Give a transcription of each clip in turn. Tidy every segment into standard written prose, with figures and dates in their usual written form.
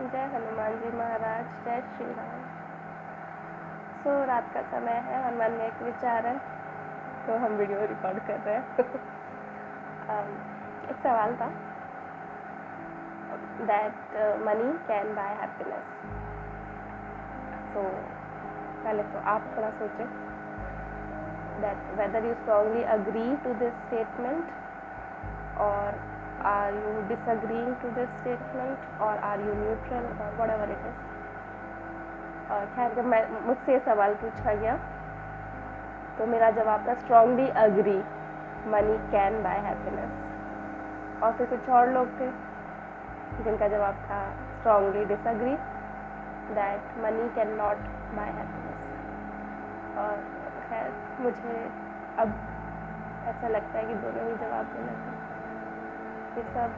जय हनुमान जी महाराज, जय श्री राम। रात का समय है और मन में एक विचार है, तो हम वीडियो रिकॉर्ड कर रहे हैं। एक सवाल था, that money can buy happiness. तो पहले तो आप थोड़ा सोचें that whether you strongly agree to this statement और are you disagreeing to this statement or are you neutral or whatever it is। और खैर जब मुझसे ये सवाल पूछा गया तो मेरा जवाब था strongly agree, money can buy happiness. और फिर कुछ और लोग थे जिनका जवाब था strongly disagree, that money can not buy happiness. और खैर मुझे अब ऐसा लगता है कि दोनों ही जवाब देना चाहिए। ये सब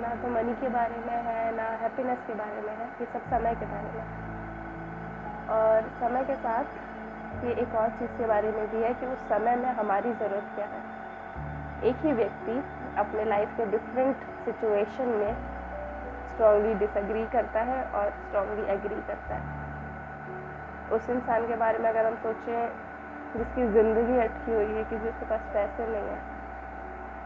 ना तो मनी के बारे में है ना हैप्पीनेस के बारे में है, ये सब समय के बारे में है। और समय के साथ ये एक और चीज़ के बारे में भी है कि उस समय में हमारी ज़रूरत क्या है। एक ही व्यक्ति अपने लाइफ के डिफरेंट सिचुएशन में स्ट्रांगली डिसएग्री करता है और स्ट्रांगली एग्री करता है। उस इंसान के बारे में अगर हम सोचें जिसकी ज़िंदगी अटकी हुई है, कि जिसके पास पैसे नहीं है,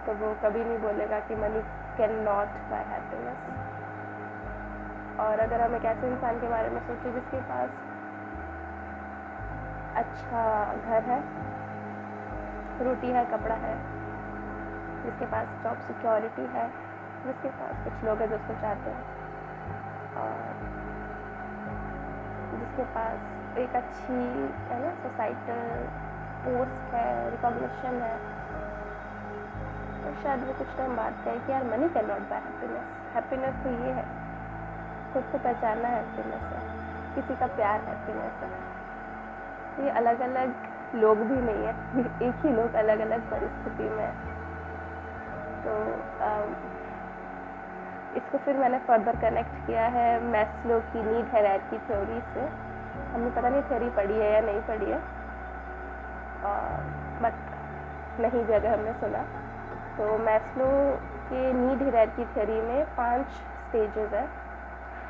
तो वो कभी नहीं बोलेगा कि money can not buy happiness. और अगर हम एक ऐसे इंसान के बारे में सोचें जिसके पास अच्छा घर है, रोटी है, कपड़ा है, जिसके पास जॉब सिक्योरिटी है, जिसके पास कुछ लोग हैं जो उसको चाहते हैं, और जिसके पास एक अच्छी है ना सोसाइटल पोस्ट है, रिकॉग्निशन है, तो शायद वो कुछ टाइम बाद कहे कि यार money can not buy happiness. Happiness तो ये है, खुद को पहचानना हैप्पीनेस है, किसी का प्यार हैप्पीनेस है। ये अलग अलग लोग भी नहीं है, एक ही लोग अलग अलग परिस्थिति में है। तो इसको फिर मैंने फर्दर कनेक्ट किया है मैस्लो की नीड हायरार्की थ्योरी से। हमने पता नहीं थ्योरी पढ़ी है या नहीं पढ़ी है, बट नहीं भी अगर हमने सुना तो मैस्लो के नीड हायरार्की थ्योरी में 5 स्टेजेस है।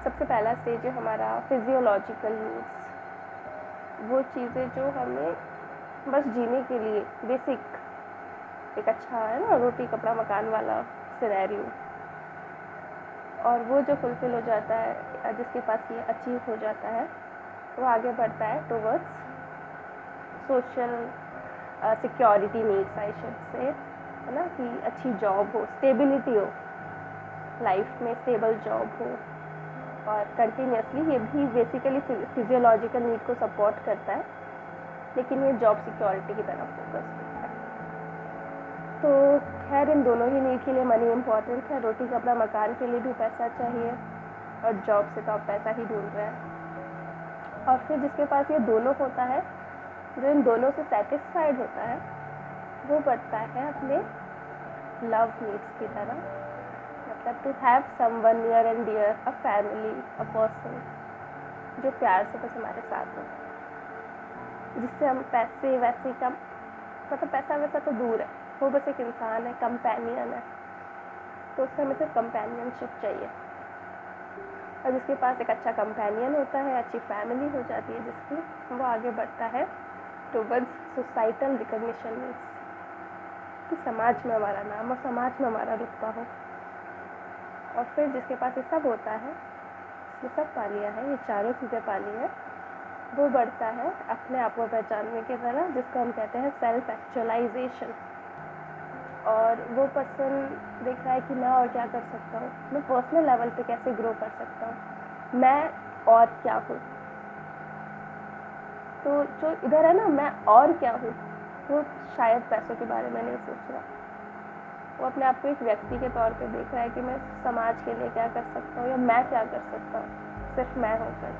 सबसे पहला स्टेज है हमारा फिजियोलॉजिकल नीड्स, वो चीज़ें जो हमें बस जीने के लिए बेसिक, एक अच्छा है ना रोटी कपड़ा मकान वाला सिनेरियो, और वो जो फुलफिल हो जाता है, जिसके पास ये अचीव हो जाता है, वो आगे बढ़ता है towards social security needs, I should say, है ना, कि अच्छी जॉब हो, स्टेबिलिटी हो, लाइफ में स्टेबल जॉब हो, और कंटिन्यूसली। ये भी बेसिकली फिजियोलॉजिकल नीड को सपोर्ट करता है, लेकिन ये जॉब सिक्योरिटी की तरफ फोकस करता है। तो खैर इन दोनों ही नीड के लिए मनी इम्पॉर्टेंट है। रोटी कपड़ा मकान के लिए भी पैसा चाहिए, और जॉब से तो आप पैसा ही ढूंढ रहे हैं। और फिर जिसके पास ये दोनों होता है, जो इन दोनों से सेटिस्फाइड होता है, वो बढ़ता है अपने लव नीड्स की तरह, मतलब to have someone near and dear, a family, a person जो प्यार से बस हमारे साथ हो, जिससे हम पैसे वैसे का, मतलब पैसा वैसा तो दूर है, वो बस एक इंसान है, कंपेनियन है, तो उससे हमें सिर्फ कंपेनियनशिप चाहिए। और जिसके पास एक अच्छा कंपेनियन होता है, अच्छी फैमिली हो जाती है जिसकी, वो आगे बढ़ता है टुवर्ड्स सोसाइटल रिकॉग्निशन नीड्स, कि समाज में हमारा नाम और समाज में हमारा रुतबा हो। और फिर जिसके पास ये सब होता है, ये सब पा लिया है, ये चारों चीज़ें पा ली है, वो बढ़ता है अपने आप को पहचानने की तरह, जिसको हम कहते हैं सेल्फ एक्चुअलाइजेशन। और वो पर्सन देख रहा है कि मैं और क्या कर सकता हूँ, मैं पर्सनल लेवल पे कैसे ग्रो कर सकता हूँ, मैं और क्या हूँ। तो जो इधर है ना, मैं और क्या हूँ, वो शायद पैसों के बारे में नहीं सोच रहा, वो अपने आप को एक व्यक्ति के तौर पे देख रहा है कि मैं समाज के लिए क्या कर सकता हूँ, या मैं क्या कर सकता हूँ सिर्फ मैं होकर।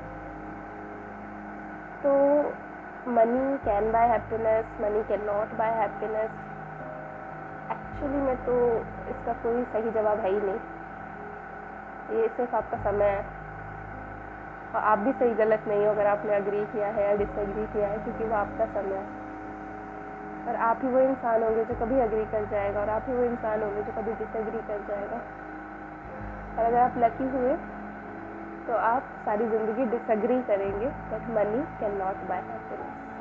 तो money can buy happiness, money can not buy happiness, actually में तो इसका कोई सही जवाब है ही नहीं। ये सिर्फ आपका समय है, और आप भी सही गलत नहीं हो अगर आपने अग्री किया है या डिसएग्री किया है, क्योंकि वो आपका समय है। और आप ही वो इंसान होंगे जो कभी अग्री कर जाएगा, और आप ही वो इंसान होंगे जो कभी डिसएग्री कर जाएगा। और अगर आप लकी हुए तो आप सारी ज़िंदगी डिसएग्री करेंगे but money can not buy happiness.